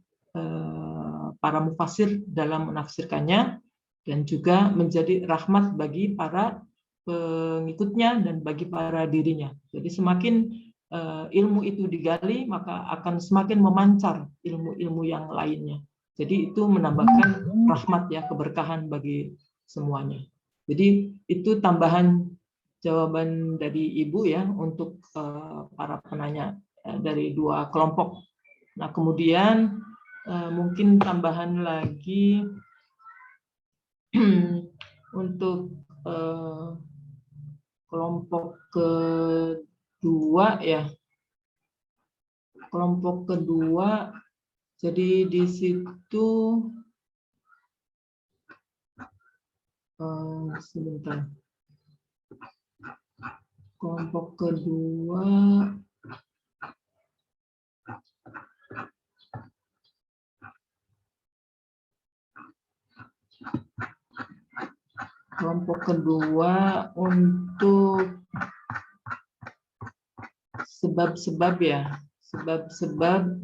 para mufasir dalam menafsirkannya, dan juga menjadi rahmat bagi para pengikutnya dan bagi para dirinya. Jadi semakin ilmu itu digali, maka akan semakin memancar ilmu-ilmu yang lainnya. Jadi itu menambahkan rahmat, ya, keberkahan bagi semuanya. Jadi itu tambahan jawaban dari Ibu, ya, untuk para penanya dari dua kelompok. Nah, kemudian mungkin tambahan lagi untuk kelompok kedua, ya. Kelompok kedua, jadi di situ sebentar. Kelompok kedua untuk sebab-sebab, ya, sebab-sebab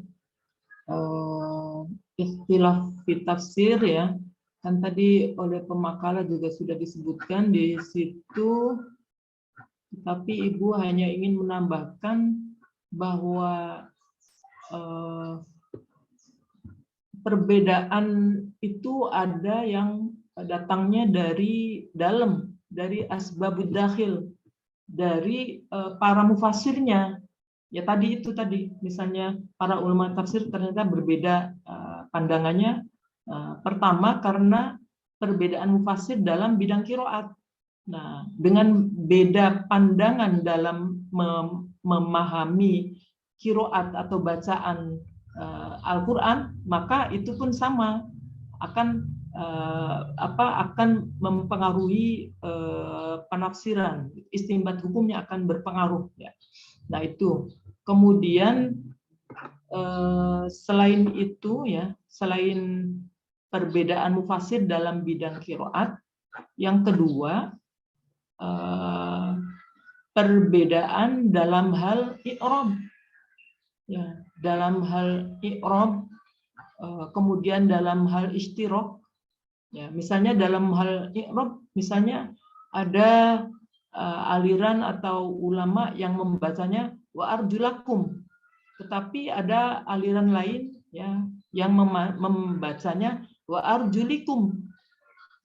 ikhtilaf fi tafsir, ya, kan tadi oleh pemakalah juga sudah disebutkan di situ, tapi Ibu hanya ingin menambahkan bahwa perbedaan itu ada yang datangnya dari dalam, dari asbabud dakhil, dari para mufasirnya. Ya, tadi misalnya para ulama tafsir ternyata berbeda pandangannya. Pertama karena perbedaan mufasir dalam bidang qiraat. Nah, dengan beda pandangan dalam memahami qiraat atau bacaan Al-Quran, maka itu pun sama akan mempengaruhi penafsiran, istinbat hukumnya akan berpengaruh, ya. Nah, itu. Kemudian selain itu, ya, selain perbedaan mufasir dalam bidang qiraat, yang kedua perbedaan dalam hal i'rab, ya, dalam hal i'rab kemudian dalam hal istirok, ya, misalnya dalam hal i'rab, misalnya ada aliran atau ulama yang membacanya wa arjulakum, tetapi ada aliran lain ya yang membacanya wa arjulikum.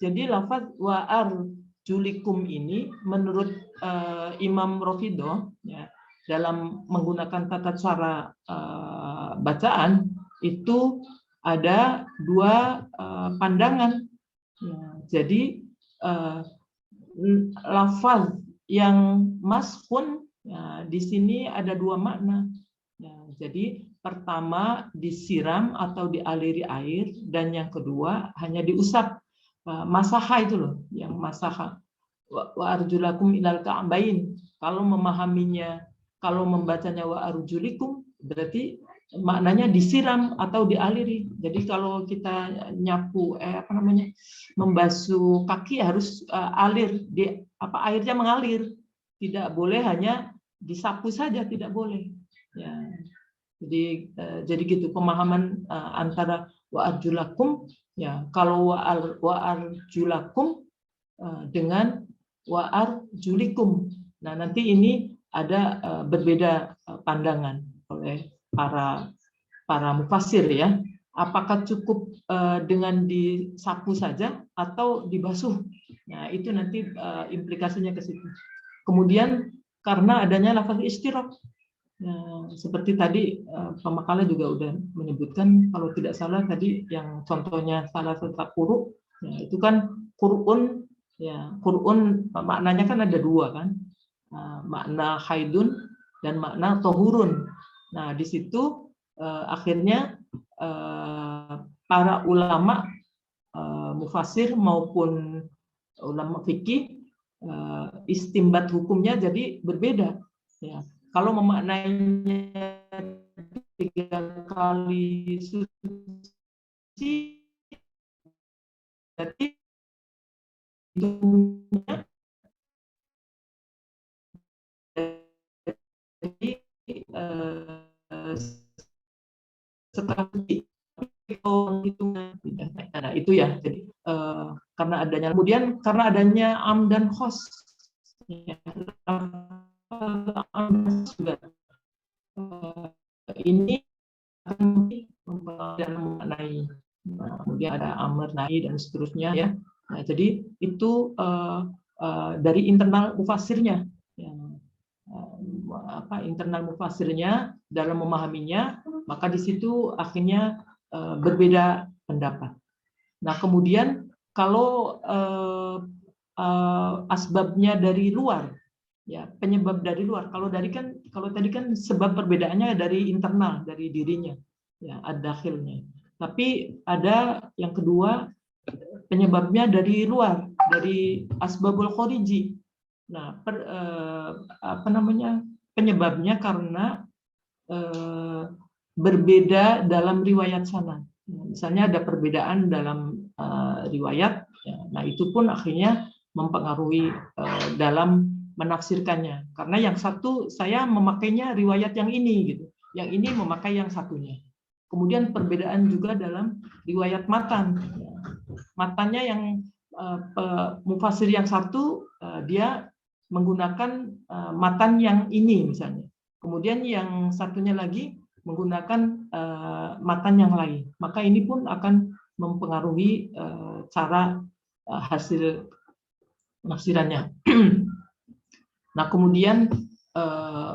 Jadi lafaz wa arjulikum ini menurut Imam Rafidah ya, dalam menggunakan tata cara bacaan itu ada dua pandangan. Ya, jadi lafaz yang maskun ya, di sini ada dua makna. Ya, jadi pertama disiram atau dialiri air, dan yang kedua hanya diusap. Masaha itu loh, yang masaha. Wa arjulakum ilal ka'bain. Kalau memahaminya, kalau membacanya wa arjulikum, berarti maknanya disiram atau dialiri. Jadi kalau kita nyapu membasuh kaki harus alir, airnya mengalir. Tidak boleh hanya disapu saja, tidak boleh. Ya. Jadi gitu pemahaman antara wa arjulakum ya, kalau wa arjulakum dengan wa arjulikum. Nah, nanti ini ada berbeda pandangan oleh para mufassir ya. Apakah cukup dengan disapu saja atau dibasuh? Nah, itu nanti implikasinya ke situ. Kemudian karena adanya lafaz istiraq. Nah, seperti tadi pemakalah juga udah menyebutkan, kalau tidak salah tadi yang contohnya salah satu quru, ya, itu kan qur'un, ya qur'un maknanya kan ada dua kan, makna haidun dan makna tohurun. Nah di situ akhirnya para ulama mufassir maupun ulama fikih istimbat hukumnya jadi berbeda. Ya. Kalau memaknainya 3 kali suci, berarti hitungnya dari setelah suci. Nah itu ya. Jadi karena adanya, kemudian karena adanya am dan khos. Ya, juga ini akan memaknai, kemudian ada amr nahi dan seterusnya ya. Nah, jadi itu dari internal mufassirnya ya, internal mufassirnya dalam memahaminya, maka di situ akhirnya berbeda pendapat. Nah kemudian kalau asbabnya dari luar, ya penyebab dari luar. Kalau tadi kan sebab perbedaannya dari internal, dari dirinya, ya ad-dakhilnya. Tapi ada yang kedua, penyebabnya dari luar, dari asbabul khariji. Nah, penyebabnya karena berbeda dalam riwayat sanad. Misalnya ada perbedaan dalam riwayat, ya, nah itu pun akhirnya mempengaruhi dalam menafsirkannya, karena yang satu saya memakainya riwayat yang ini gitu, yang ini memakai yang satunya. Kemudian perbedaan juga dalam riwayat matan, matannya yang mufassir yang satu dia menggunakan matan yang ini misalnya, kemudian yang satunya lagi menggunakan matan yang lain, maka ini pun akan mempengaruhi cara hasil penafsirannya. Nah, kemudian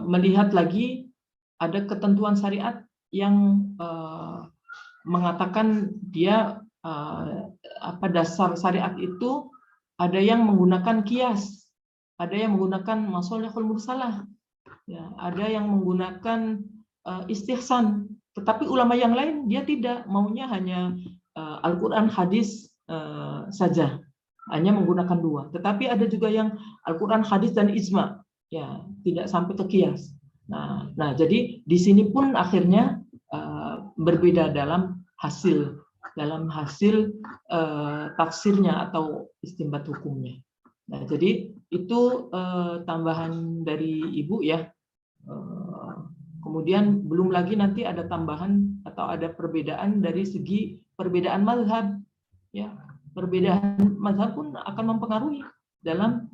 melihat lagi ada ketentuan syariat yang mengatakan dia dasar syariat itu ada yang menggunakan kias, ada yang menggunakan masolihul mursalah, ya, ada yang menggunakan istihsan. Tetapi ulama yang lain dia tidak, maunya hanya Al-Quran hadis saja. Hanya menggunakan dua. Tetapi ada juga yang Al-Quran, hadis dan ijma, ya tidak sampai ke kias. Nah, jadi di sini pun akhirnya berbeda dalam hasil tafsirnya atau istinbat hukumnya. Nah, jadi itu tambahan dari Ibu ya. Kemudian belum lagi nanti ada tambahan atau ada perbedaan dari segi perbedaan mazhab. Ya, perbedaan mazhab pun akan mempengaruhi dalam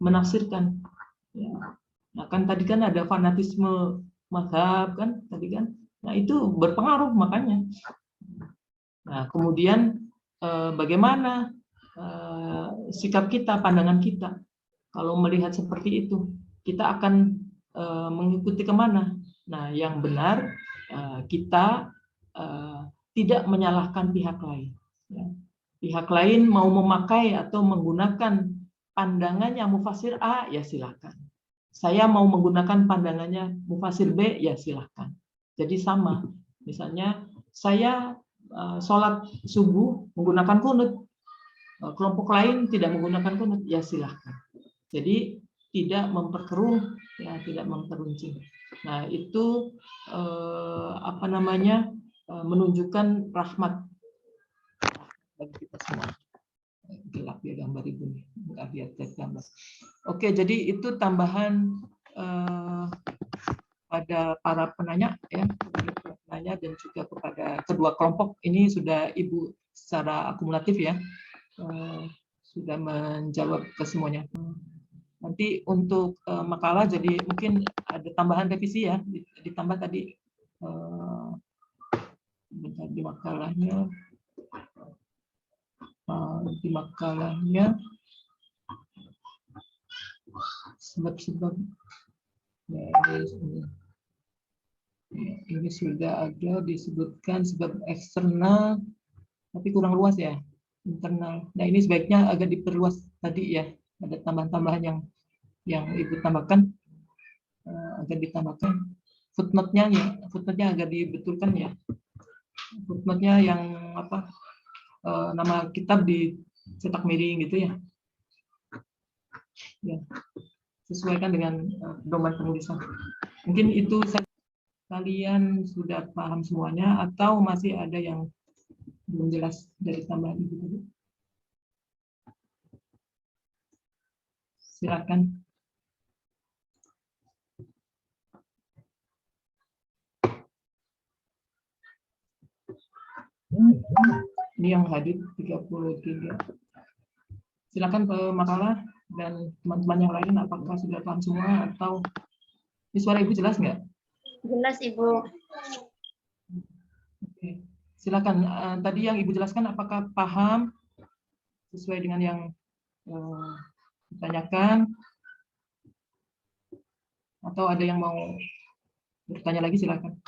menafsirkan. Ya. Nah, kan tadi kan ada fanatisme mazhab kan tadi kan. Nah, itu berpengaruh makanya. Nah, kemudian bagaimana sikap kita, pandangan kita kalau melihat seperti itu, kita akan mengikuti kemana? Nah, yang benar kita tidak menyalahkan pihak lain. Ya. Pihak lain mau memakai atau menggunakan pandangannya mufasir A, ya silakan. Saya mau menggunakan pandangannya mufasir B, ya silakan. Jadi sama. Misalnya saya sholat subuh menggunakan kunut, kelompok lain tidak menggunakan kunut, ya silahkan. Jadi tidak memperkeruh, ya tidak memperuncing. Nah itu menunjukkan rahmat bagi kita semua. Gelap ya gambar ibu nih, nggak lihat gambar. Oke, jadi itu tambahan pada para penanya ya, penanya dan juga kepada kedua kelompok. Ini sudah ibu secara akumulatif ya. Sudah menjawab ke semuanya. Nanti untuk makalah jadi mungkin ada tambahan revisi ya, ditambah tadi di makalahnya sebab-sebab ya, ini sudah ada disebutkan sebab eksternal tapi kurang luas ya, internal. Nah ini sebaiknya agak diperluas tadi ya, ada tambahan-tambahan yang ibu tambahkan, agak ditambahkan footnote-nya ya, footnote-nya agak dibetulkan ya, footnote-nya yang apa, nama kitab dicetak miring gitu ya, ya sesuaikan dengan pedoman penulisan. Mungkin itu kalian sudah paham semuanya atau masih ada yang belum jelas dari tambahan ibu tadi? Silakan. Ini yang hadir 33. Silakan ke makalah dan teman-teman yang lain apakah sudah paham semua atau ini suara ibu jelas nggak? Jelas Ibu. Oke. Silakan. Tadi yang ibu jelaskan apakah paham sesuai dengan yang ditanyakan atau ada yang mau bertanya lagi? Silakan.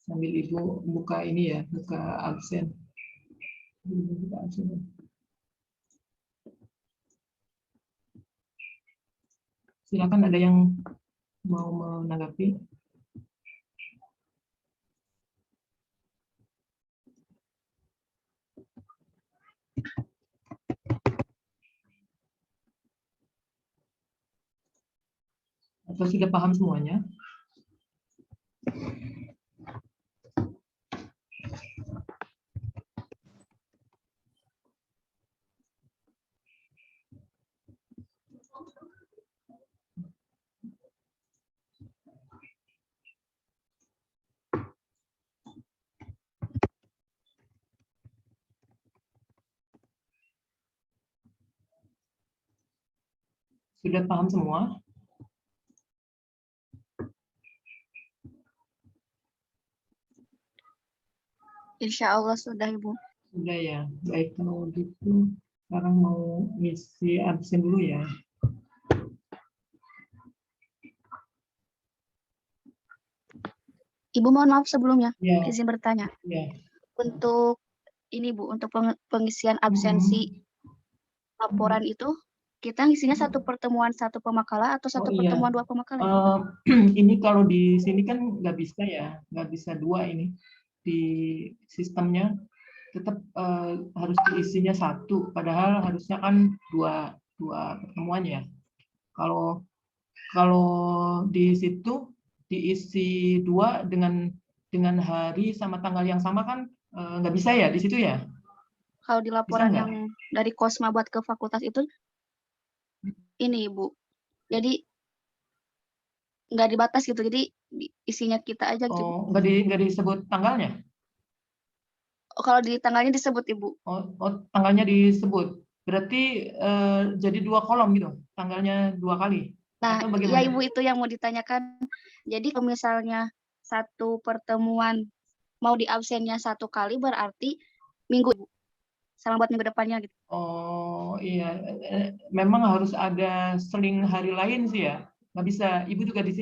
Sambil ibu buka ini ya, buka absen. Buka absen. Silakan, ada yang mau menanggapi? Atau sudah paham semuanya? Sudah paham semua? Insya Allah sudah Ibu. Sudah ya. Baik, kalau gitu sekarang mau ngisi absen dulu ya. Ibu mohon maaf sebelumnya, Ya. izin bertanya. Ya. Untuk ini Bu, untuk pengisian absensi laporan itu, kita ngisinya satu pertemuan satu pemakalah atau satu pertemuan dua pemakalah? Ini kalau di sini kan nggak bisa ya, nggak bisa dua ini. Di sistemnya tetap harus diisinya satu, padahal harusnya kan dua pertemuan ya. Kalau di situ diisi dua dengan hari sama tanggal yang sama kan nggak bisa ya di situ ya? Kalau di laporan yang dari Kosma buat ke fakultas itu, ini Ibu. Jadi nggak dibatas gitu. Jadi isinya kita aja gitu. Oh, nggak disebut tanggalnya? Oh, kalau di tanggalnya disebut Ibu. Oh, tanggalnya disebut. Berarti jadi 2 kolom gitu, tanggalnya 2 kali. Nah, Atau iya bagaimana? Ibu itu yang mau ditanyakan. Jadi kalau misalnya satu pertemuan mau di absennya 1 kali berarti minggu Ibu. Sama buat minggu depannya gitu. Oh iya, memang harus ada seling hari lain sih ya. Nggak bisa, Ibu juga di sini